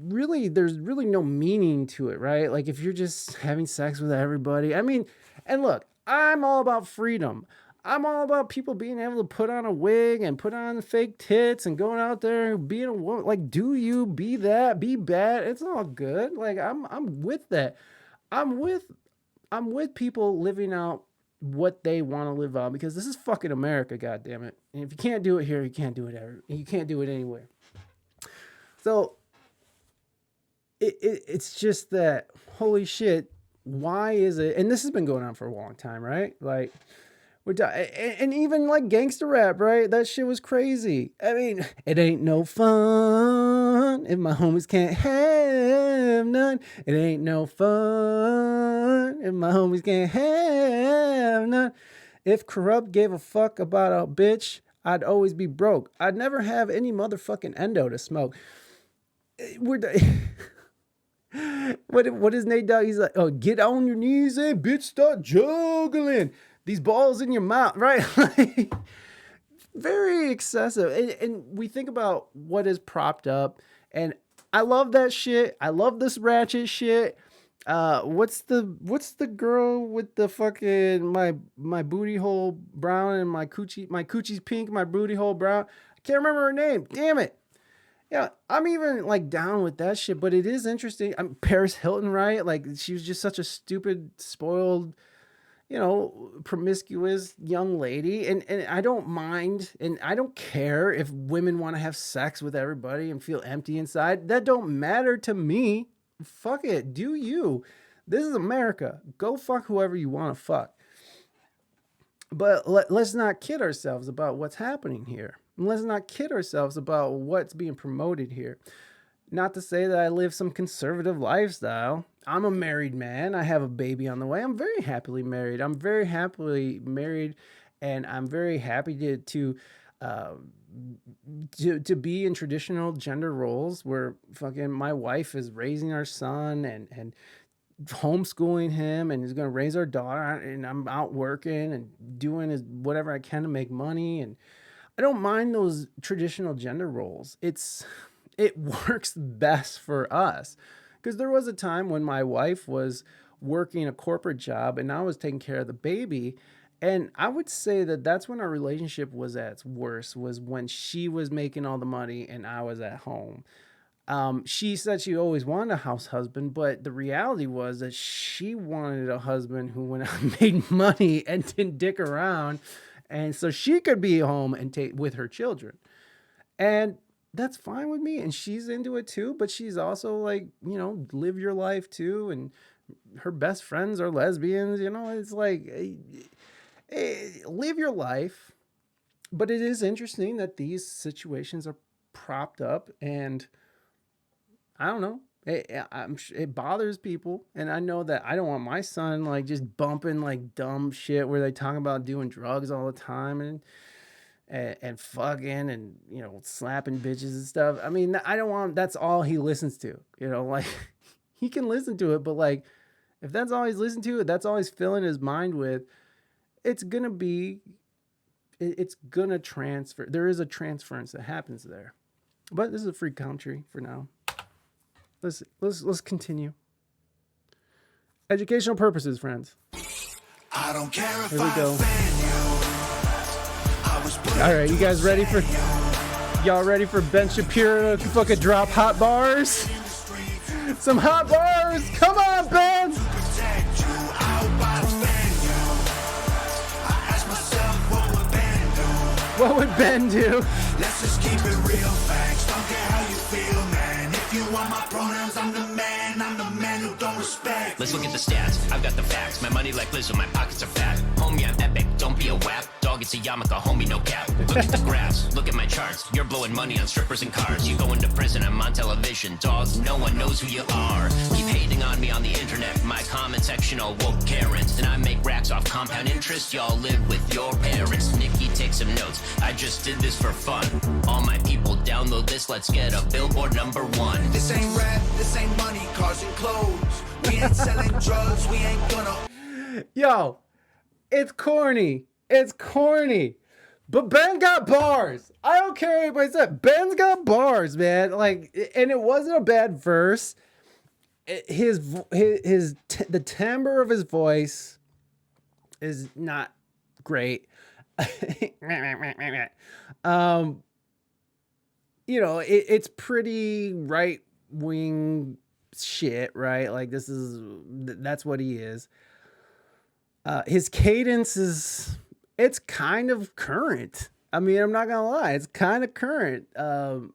really there's really no meaning to it, right? Like if you're just having sex with everybody, I mean, and look, I'm all about freedom. I'm all about people being able to put on a wig and put on fake tits and going out there and being a woman. Like, do you be that? Be bad? It's all good. Like, I'm with that. I'm with people living out what they want to live out because this is fucking America, goddammit. And if you can't do it here, you can't do it ever. You can't do it anywhere. So it's just that, holy shit, why is it? And this has been going on for a long time, right? Like, and even like gangster rap, right? That shit was crazy. I mean, it ain't no fun if my homies can't have none. It ain't no fun if my homies can't have none. If Corrupt gave a fuck about a bitch, I'd always be broke. I'd never have any motherfucking endo to smoke. What is N.W.A? He's like, oh, get on your knees and bitch start juggling. These balls in your mouth, right? Like, very excessive. And we think about what is propped up. And I love that shit. I love this ratchet shit. What's the girl with the fucking my booty hole brown and my coochie's pink, my booty hole brown? I can't remember her name. Damn it. Yeah, I'm even like down with that shit, but it is interesting. I'm Paris Hilton, right? Like she was just such a stupid, spoiled, promiscuous young lady. And I don't mind and I don't care if women want to have sex with everybody and feel empty inside. That don't matter to me. Fuck it. Do you? This is America. Go fuck whoever you want to fuck. But let's not kid ourselves about what's happening here. And let's not kid ourselves about what's being promoted here. Not to say that I live some conservative lifestyle. I'm a married man. I have a baby on the way. I'm very happily married. I'm very happily married, and I'm very happy to be in traditional gender roles where fucking my wife is raising our son and homeschooling him and is going to raise our daughter, and I'm out working and doing whatever I can to make money, and I don't mind those traditional gender roles. It works best for us, because there was a time when my wife was working a corporate job and I was taking care of the baby, and I would say that that's when our relationship was at its worst, was when she was making all the money and I was at home. She said she always wanted a house husband, but the reality was that she wanted a husband who went out and made money and didn't dick around, and so she could be home and take with her children. And that's fine with me, and she's into it too, but she's also like, live your life too, and her best friends are lesbians, it's like, live your life. But it is interesting that these situations are propped up, and I don't know. It bothers people, and I know that I don't want my son like just bumping like dumb shit where they talk about doing drugs all the time and fucking and slapping bitches and stuff. I mean, I don't want. That's all he listens to. Like he can listen to it, but like if that's all he's listening to, that's all he's filling his mind with. It's gonna transfer. There is a transference that happens there, but this is a free country for now. Let's continue. Educational purposes, friends.
I don't care if
Here we go.
I was
All right, you guys ready for? Y'all ready for Ben Shapiro to fucking drop hot bars? Some hot bars. Come on, Ben.
protect you, I'll defend you. I ask myself, what would Ben do?
What would Ben do?
Let's just keep it real facts. Don't care how you feel, man. If you want my pronouns, I'm the man who don't respect.
Let's look at the stats. I've got the facts. My money like Lizzo, my pockets are fat. Homie, I'm epic. Don't be a wap. Dog, it's a yarmulke. Homie, no cap. Look at the graphs. Look at my charts. You're blowing money on strippers and cars. You go into prison. I'm on television. Dog, no one knows who you are. Keep hating on me on the internet. My comment section all woke Karens. And I make racks off compound interest. Y'all live with your parents. Nikki, take some notes. I just did this for fun. All my people download this. Let's get a billboard #1.
This ain't rap, this ain't money, cars and clothes. We ain't selling drugs, we ain't gonna.
Yo, it's corny. It's corny. But Ben got bars. I don't care what anybody said. Ben's got bars, man. Like, and it wasn't a bad verse. The timbre of his voice is not great. It's pretty right wing shit, right? Like that's what he is. His cadence it's kind of current. I mean, I'm not gonna lie, it's kind of current. Tom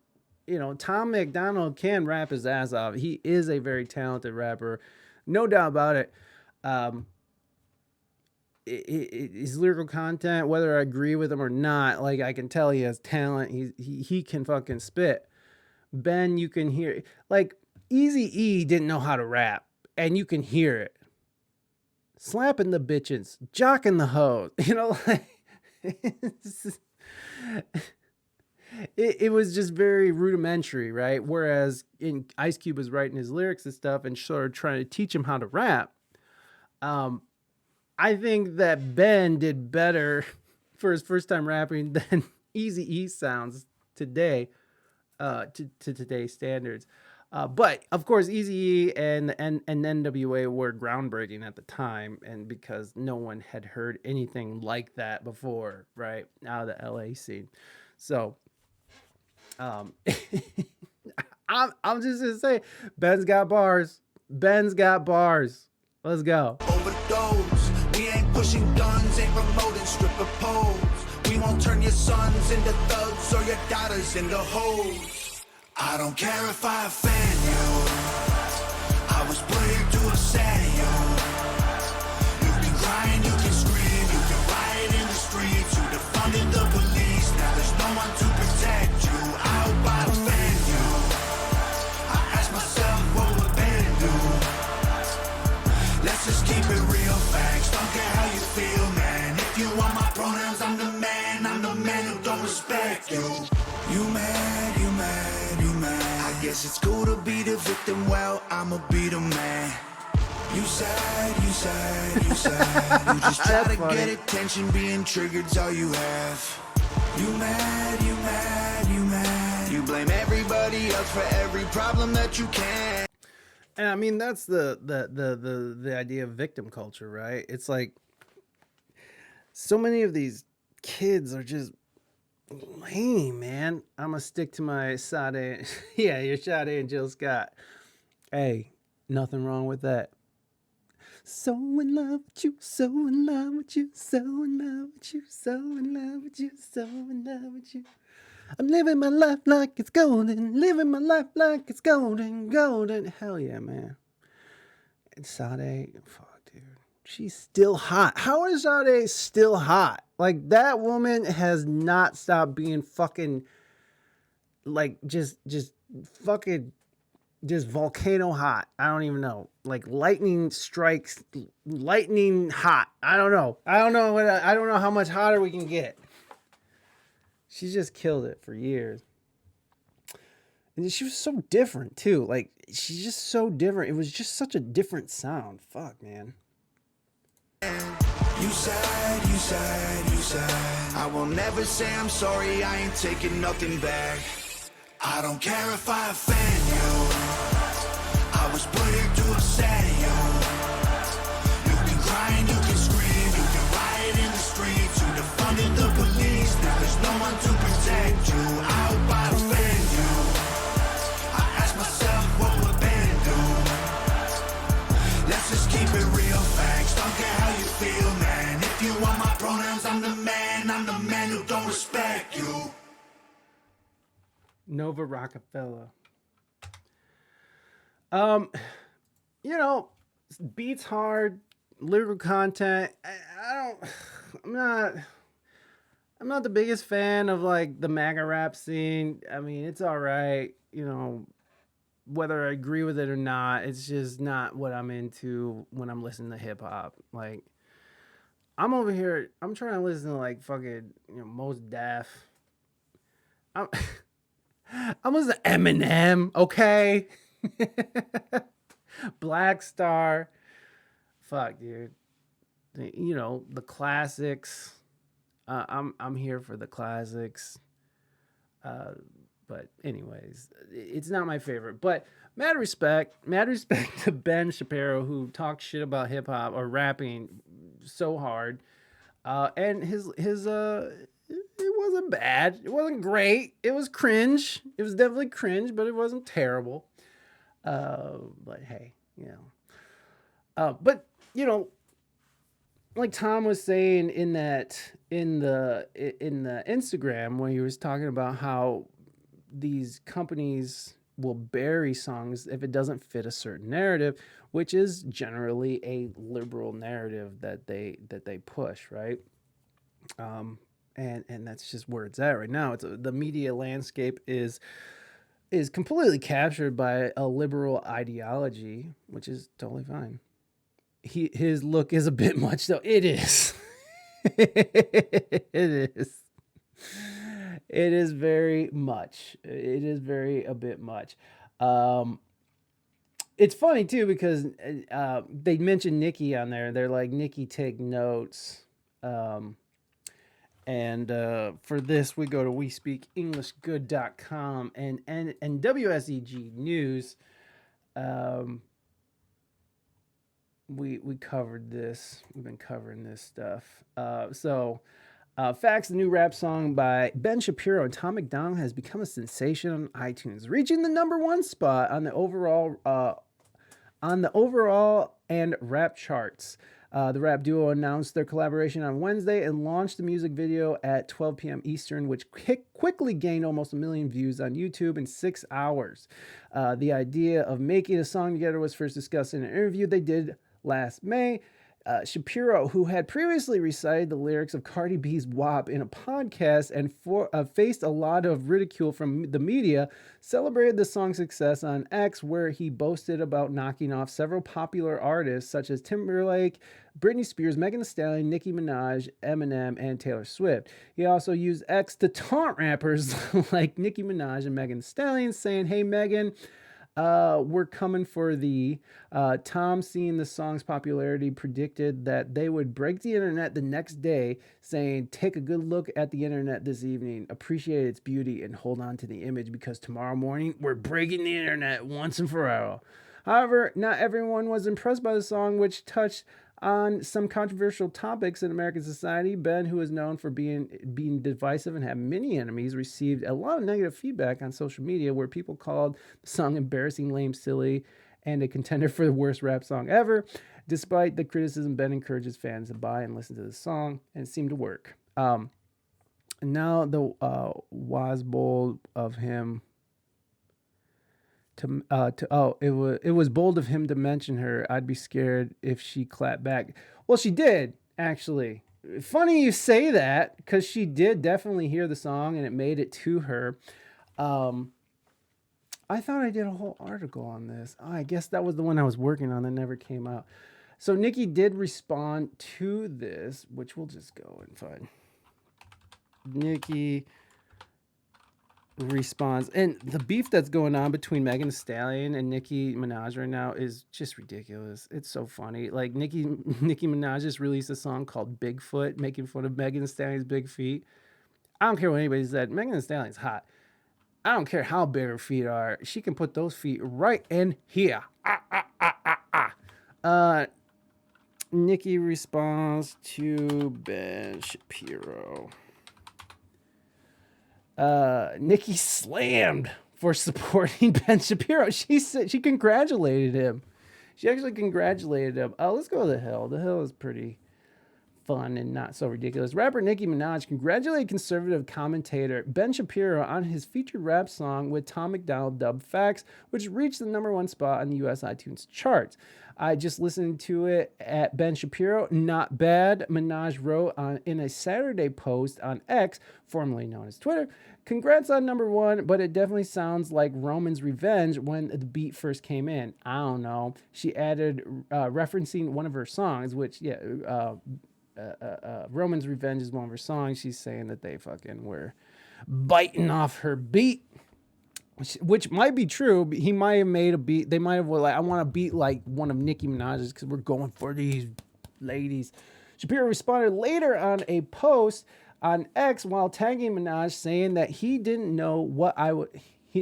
McDonald can rap his ass off. He is a very talented rapper, no doubt about it. His lyrical content, whether I agree with him or not, like I can tell he has talent. He can fucking spit. Ben, you can hear like Eazy-E didn't know how to rap, and you can hear it. Slapping the bitches, jocking the hoes, it was just very rudimentary, right? Whereas Ice Cube was writing his lyrics and stuff and sort of trying to teach him how to rap. I think that Ben did better for his first time rapping than Eazy-E sounds today, to today's standards. But of course, Eazy-E and N.W.A were groundbreaking at the time, and because no one had heard anything like that before, right, out of the LA scene. So, I'm just gonna say, Ben's got bars. Ben's got bars. Let's go.
Overdose. We ain't pushing guns, ain't promoting stripper poles. We won't turn your sons into thugs or your daughters into hoes. I don't care if I offend you. I was put here to upset you. You can cry and you can scream. You can riot in the streets. You defunded the police. Now there's no one to protect you. I hope I offend you. I ask myself what will Ben do? Let's just keep it real, facts. Don't care how you feel, man. If you want my pronouns, I'm the man. I'm the man who don't respect you. You mad, you mad, you mad. I guess it's cool to be the victim, well, I'ma be the man. You sad, you sad, you sad. You just try
That's
to
funny.
get attention, being triggered's all you have. You mad, you mad, you mad. You blame everybody else for every problem that you can.
And I mean, that's the idea of victim culture, right? It's like so many of these kids are just lame, man. I'm gonna stick to my Sade. Yeah, your Sade and Jill Scott. Hey, nothing wrong with that. So in love with you, so in love with you, so in love with you, so in love with you, so in love with you. I'm living my life like it's golden, living my life like it's golden, golden. Hell yeah, man. And Sade, fuck, dude. She's still hot. How is Sade still hot? Like, that woman has not stopped being fucking, like, just fucking, just volcano hot. I don't even know. Like, lightning strikes, lightning hot. I don't know. I don't know how much hotter we can get. She just killed it for years. And she was so different, too. Like, she's just so different. It was just such a different sound. Fuck, man.
You sad, you sad, you sad. I will never say I'm sorry, I ain't taking nothing back. I don't care if I offend you. I was put here to upset you. You can cry and you can scream. You can riot in the streets. You defunded the police. Now there's no one to protect you. I hope I offend you. I ask myself what would Ben do? Let's just keep it real, facts. Don't care how you feel, man. If you want my pronouns, I'm the man. I'm the man who don't respect you.
Nova Rockefeller. You know, beats hard, lyrical content. I'm not the biggest fan of like the MAGA rap scene. I mean, it's all right, you know, whether I agree with it or not. It's just not what I'm into when I'm listening to hip hop. Like, I'm over here, I'm trying to listen to like fucking, you know, Mos Def. I'm listening to Eminem, okay? Black Star. Fuck, dude. You know, the classics. I'm here for the classics. But anyways, it's not my favorite. But mad respect to Ben Shapiro, who talked shit about hip hop or rapping so hard. And his it wasn't bad. It wasn't great. It was cringe. It was definitely cringe, but it wasn't terrible. But hey, you know. But you know, like Tom was saying in the Instagram when he was talking about how these companies will bury songs if it doesn't fit a certain narrative, which is generally a liberal narrative that they push, right? And that's just where it's at right now. The media landscape is completely captured by a liberal ideology, which is totally fine. His look is a bit much, though. It is. It is. It is very much. It is a bit much. It's funny too because they mentioned Nicki on there. They're like, Nicki, take notes. And for this, we go to WeSpeakEnglishGood.com and WSEG News. We covered this. We've been covering this stuff. Facts, the new rap song by Ben Shapiro and Tom MacDonald has become a sensation on iTunes, reaching the #1 spot on the overall and rap charts. The rap duo announced their collaboration on Wednesday and launched the music video at 12 p.m. Eastern, which quickly gained almost 1 million views on YouTube in 6 hours. The idea of making a song together was first discussed in an interview they did last May. Shapiro, who had previously recited the lyrics of Cardi B's WAP in a podcast and faced a lot of ridicule from the media, celebrated the song's success on X, where he boasted about knocking off several popular artists such as Timberlake, Britney Spears, Megan Thee Stallion, Nicki Minaj, Eminem, and Taylor Swift. He also used X to taunt rappers like Nicki Minaj and Megan Thee Stallion, saying, "Hey, Megan, we're coming for thee." Tom, seeing the song's popularity, predicted that they would break the internet the next day, saying, "Take a good look at the internet this evening, appreciate its beauty, and hold on to the image, because tomorrow morning we're breaking the internet once and for all." However, not everyone was impressed by the song, which touched on some controversial topics in American society. Ben, who is known for being divisive and have many enemies, received a lot of negative feedback on social media, where people called the song embarrassing, lame, silly, and a contender for the worst rap song ever. Despite the criticism, Ben encourages fans to buy and listen to the song, and it seemed to work. Now the was bold of him it was bold of him to mention her. I'd be scared if she clapped back. Well, she did, actually. Funny you say that, because she did definitely hear the song and it made it to her. I thought I did a whole article on this. I guess that was the one I was working on that never came out. So Nicki did respond to this, which we'll just go and find. Nicki responds, and the beef that's going on between Megan Thee Stallion and Nicki Minaj right now is just ridiculous. It's so funny. Like Nicki Minaj just released a song called Bigfoot, making fun of Megan Thee Stallion's big feet. I don't care what anybody said. Megan Thee Stallion's hot. I don't care how big her feet are. She can put those feet right in here. Nicki responds to Ben Shapiro. Nicki slammed for supporting Ben Shapiro. She said she congratulated him. She actually congratulated him. Let's go to The Hill. The Hill is pretty fun and not so ridiculous. Rapper Nicki Minaj congratulated conservative commentator Ben Shapiro on his featured rap song with Tom MacDonald dubbed Facts, which reached the #1 spot on the US iTunes charts. I just listened to it at Ben Shapiro. Not bad, Minaj wrote in a Saturday post on X, formerly known as Twitter. Congrats on #1, but it definitely sounds like Roman's Revenge when the beat first came in. I don't know. She added, referencing one of her songs, which, Roman's Revenge is one of her songs. She's saying that they fucking were biting off her beat, which might be true. He might have made a beat. They might have like, I want a beat like one of Nicki Minaj's because we're going for these ladies. Shapiro responded later on a post on X while tagging Minaj, saying that he didn't know what I would.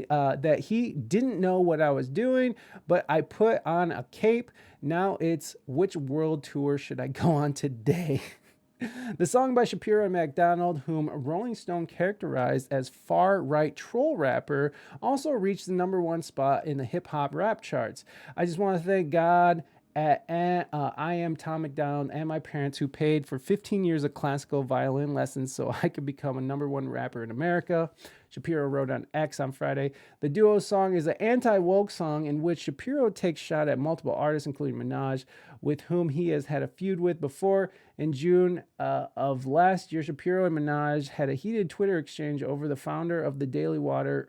That he didn't know what I was doing, but I put on a cape. Now it's which world tour should I go on today? The song by Shapiro and MacDonald, whom Rolling Stone characterized as far-right troll rapper, also reached the #1 spot in the hip-hop rap charts. I just want to thank God I am Tom MacDonald and my parents, who paid for 15 years of classical violin lessons so I could become a #1 rapper in America. Shapiro wrote on X on Friday. The duo's song is an anti-woke song in which Shapiro takes shot at multiple artists, including Minaj, with whom he has had a feud with before. In June of last year, Shapiro and Minaj had a heated Twitter exchange over the founder of the Daily Wire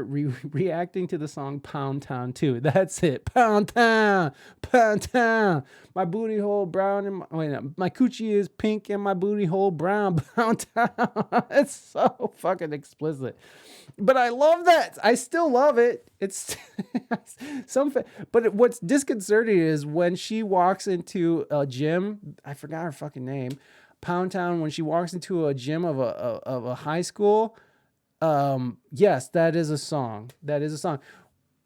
reacting to the song Pound Town 2. That's it. Pound Town. Pound Town. My booty hole brown and my coochie is pink and my booty hole brown. Pound Town. It's so fucking explicit. But I love that. I still love it. It's but what's disconcerting is when she walks into a gym. I forgot her fucking name. Pound Town. When she walks into a gym of a high school. Yes, that is a song. That is a song.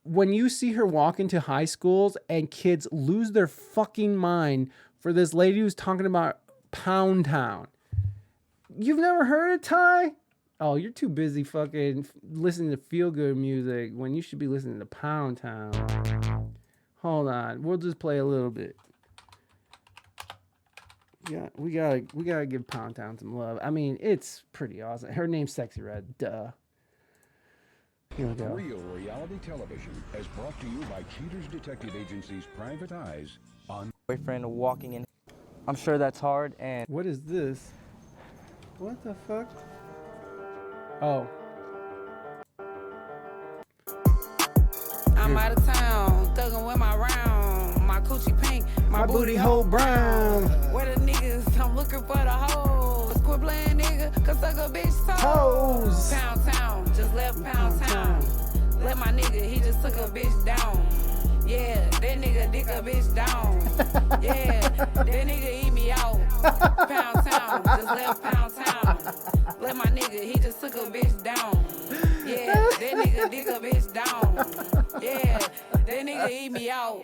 When you see her walk into high schools and kids lose their fucking mind for this lady who's talking about Pound Town. You've never heard of Ty? Oh, you're too busy fucking listening to feel-good music when you should be listening to Pound Town. Hold on. We'll just play a little bit. Yeah, we gotta give Pound Town some love. I mean, it's pretty awesome. Her name's Sexy Red. Duh. Here we go.
Real reality television is brought to you by Cheaters Detective Agency's Private Eyes on
boyfriend walking in. I'm sure that's hard. And
what is this? What the fuck? Oh.
I'm out of town, thugging with my round, my coochie pink,
my booty hole brown.
Where the niggas? I'm looking for the hoes. Quit playing nigga, cause suck a bitch toes. Pound Town, just left Pound Town. Let my nigga, he just took a bitch down. Yeah, that nigga dick a bitch down. Yeah, that nigga eat me out. Pound Town, just left Pound Town. Let my nigga, he just took a bitch down. Yeah, that nigga dick a bitch down. Yeah, that nigga eat me out.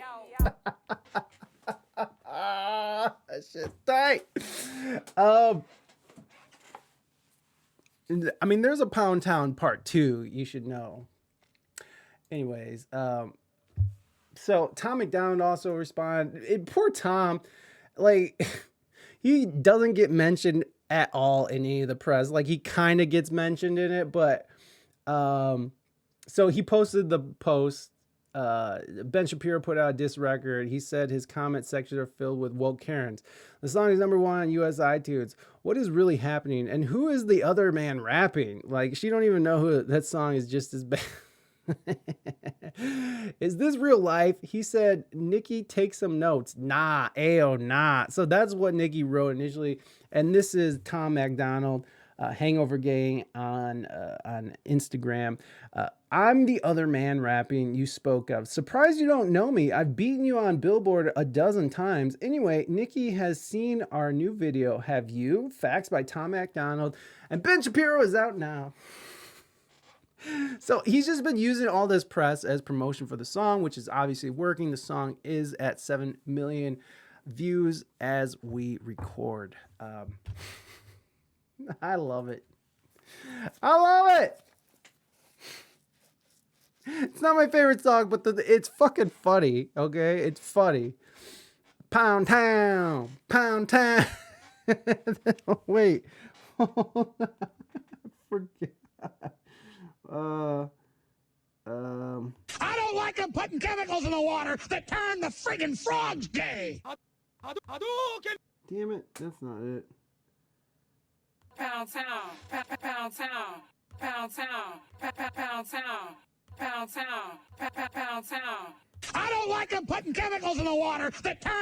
That shit's tight. I mean, there's a Pound Town part 2, you should know. Anyways, so Tom McDonald also responded. Poor Tom, like, he doesn't get mentioned at all in any of the press. Like, he kind of gets mentioned in it, but so he posted the post. Ben Shapiro put out a diss record. He said his comment sections are filled with woke Karens. The song is #1 on US iTunes. What is really happening? And who is the other man rapping? Like, she don't even know who. That song is just as bad. Is this real life? He said, Nikki, take some notes. Nah, ayo, nah. So that's what Nikki wrote initially. And this is Tom McDonald, Hangover Gang on Instagram. I'm the other man rapping you spoke of. Surprised you don't know me. I've beaten you on Billboard a dozen times. Anyway, Nikki has seen our new video. Have you? Facts by Tom McDonald. And Ben Shapiro is out now. So he's just been using all this press as promotion for the song, which is obviously working. The song is at 7 million views as we record. I love it. I love it. It's not my favorite song, but it's fucking funny. Okay, it's funny. Pound Town, Pound Town. Wait, forget.
I don't like them putting chemicals in the water that turn the friggin' frogs gay.
Damn it, that's not it.
Pound Town, Pound Town, Pound Town, Pound Town, Pound Town, Pound Town.
I don't like them putting chemicals in the water that turn